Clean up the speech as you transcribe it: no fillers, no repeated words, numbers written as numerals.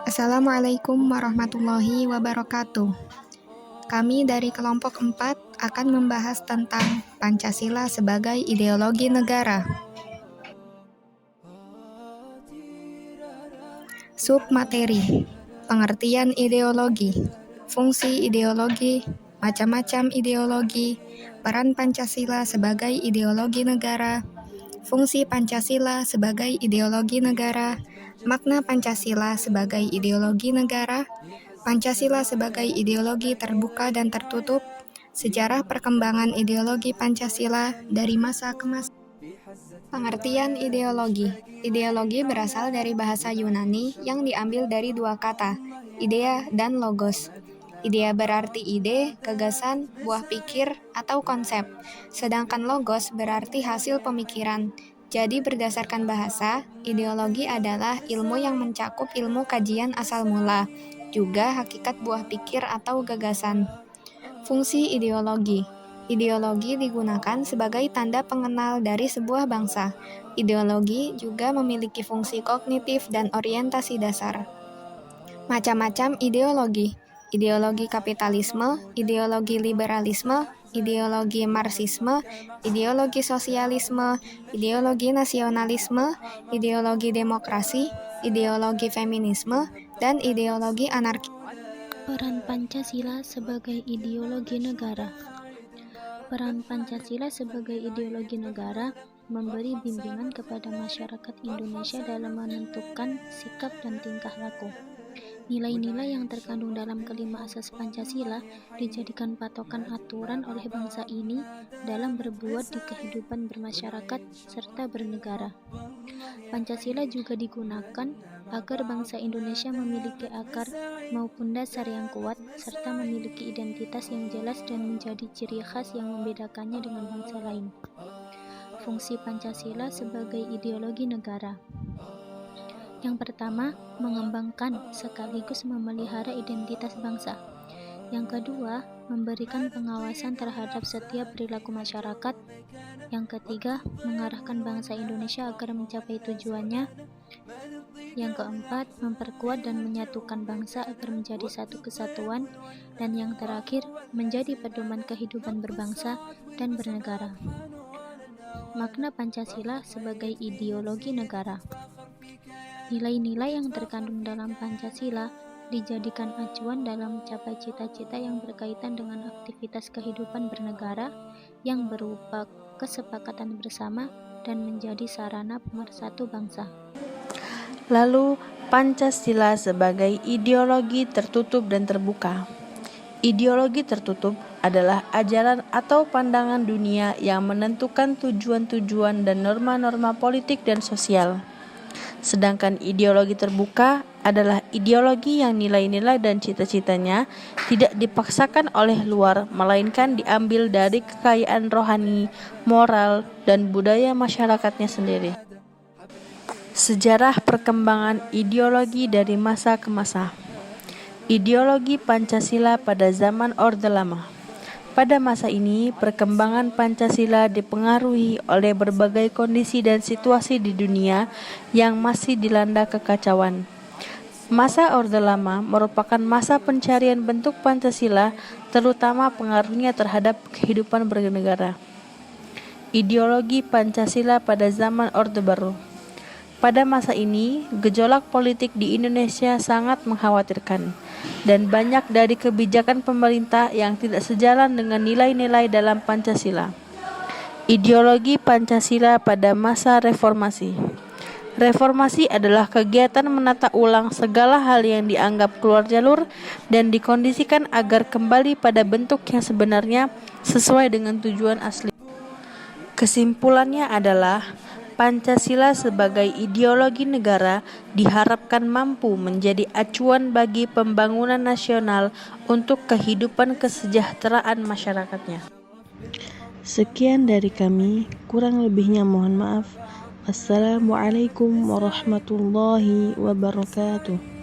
Assalamualaikum warahmatullahi wabarakatuh. Kami dari kelompok 4 akan membahas tentang Pancasila sebagai ideologi negara. Submateri: pengertian ideologi, fungsi ideologi, macam-macam ideologi, peran Pancasila sebagai ideologi negara, fungsi Pancasila sebagai ideologi negara, makna Pancasila sebagai ideologi negara, Pancasila sebagai ideologi terbuka dan tertutup, sejarah perkembangan ideologi Pancasila dari masa ke masa. Pengertian ideologi. Ideologi berasal dari bahasa Yunani yang diambil dari dua kata, idea dan logos. Idea berarti ide, gagasan, buah pikir, atau konsep. Sedangkan logos berarti hasil pemikiran. Jadi berdasarkan bahasa, ideologi adalah ilmu yang mencakup ilmu kajian asal mula, juga hakikat buah pikir atau gagasan. Fungsi ideologi. Ideologi digunakan sebagai tanda pengenal dari sebuah bangsa. Ideologi juga memiliki fungsi kognitif dan orientasi dasar. Macam-macam ideologi. Ideologi kapitalisme, ideologi liberalisme, ideologi marxisme, ideologi sosialisme, ideologi nasionalisme, ideologi demokrasi, ideologi feminisme, dan ideologi anarki. Peran Pancasila sebagai ideologi negara. Peran Pancasila sebagai ideologi negara memberi bimbingan kepada masyarakat Indonesia dalam menentukan sikap dan tingkah laku. Nilai-nilai yang terkandung dalam kelima asas Pancasila dijadikan patokan aturan oleh bangsa ini dalam berbuat di kehidupan bermasyarakat serta bernegara. Pancasila juga digunakan agar bangsa Indonesia memiliki akar maupun dasar yang kuat serta memiliki identitas yang jelas dan menjadi ciri khas yang membedakannya dengan bangsa lain. Fungsi Pancasila sebagai ideologi negara. Yang pertama, mengembangkan sekaligus memelihara identitas bangsa. Yang kedua, memberikan pengawasan terhadap setiap perilaku masyarakat. Yang ketiga, mengarahkan bangsa Indonesia agar mencapai tujuannya. Yang keempat, memperkuat dan menyatukan bangsa agar menjadi satu kesatuan. Dan yang terakhir, menjadi pedoman kehidupan berbangsa dan bernegara. Makna Pancasila sebagai ideologi negara. Nilai-nilai yang terkandung dalam Pancasila dijadikan acuan dalam mencapai cita-cita yang berkaitan dengan aktivitas kehidupan bernegara yang berupa kesepakatan bersama dan menjadi sarana pemersatu bangsa. Lalu, Pancasila sebagai ideologi tertutup dan terbuka. Ideologi tertutup adalah ajaran atau pandangan dunia yang menentukan tujuan-tujuan dan norma-norma politik dan sosial. Sedangkan ideologi terbuka adalah ideologi yang nilai-nilai dan cita-citanya tidak dipaksakan oleh luar, melainkan diambil dari kekayaan rohani, moral, dan budaya masyarakatnya sendiri. Sejarah perkembangan ideologi dari masa ke masa. Ideologi Pancasila pada zaman Orde Lama. Pada masa ini, perkembangan Pancasila dipengaruhi oleh berbagai kondisi dan situasi di dunia yang masih dilanda kekacauan. Masa Orde Lama merupakan masa pencarian bentuk Pancasila, terutama pengaruhnya terhadap kehidupan bernegara. Ideologi Pancasila pada zaman Orde Baru. Pada masa ini, gejolak politik di Indonesia sangat mengkhawatirkan, dan banyak dari kebijakan pemerintah yang tidak sejalan dengan nilai-nilai dalam Pancasila. Ideologi Pancasila pada masa reformasi. Reformasi adalah kegiatan menata ulang segala hal yang dianggap keluar jalur dan dikondisikan agar kembali pada bentuk yang sebenarnya sesuai dengan tujuan asli. Kesimpulannya adalah Pancasila sebagai ideologi negara diharapkan mampu menjadi acuan bagi pembangunan nasional untuk kehidupan kesejahteraan masyarakatnya. Sekian dari kami, kurang lebihnya mohon maaf. Wassalamualaikum warahmatullahi wabarakatuh.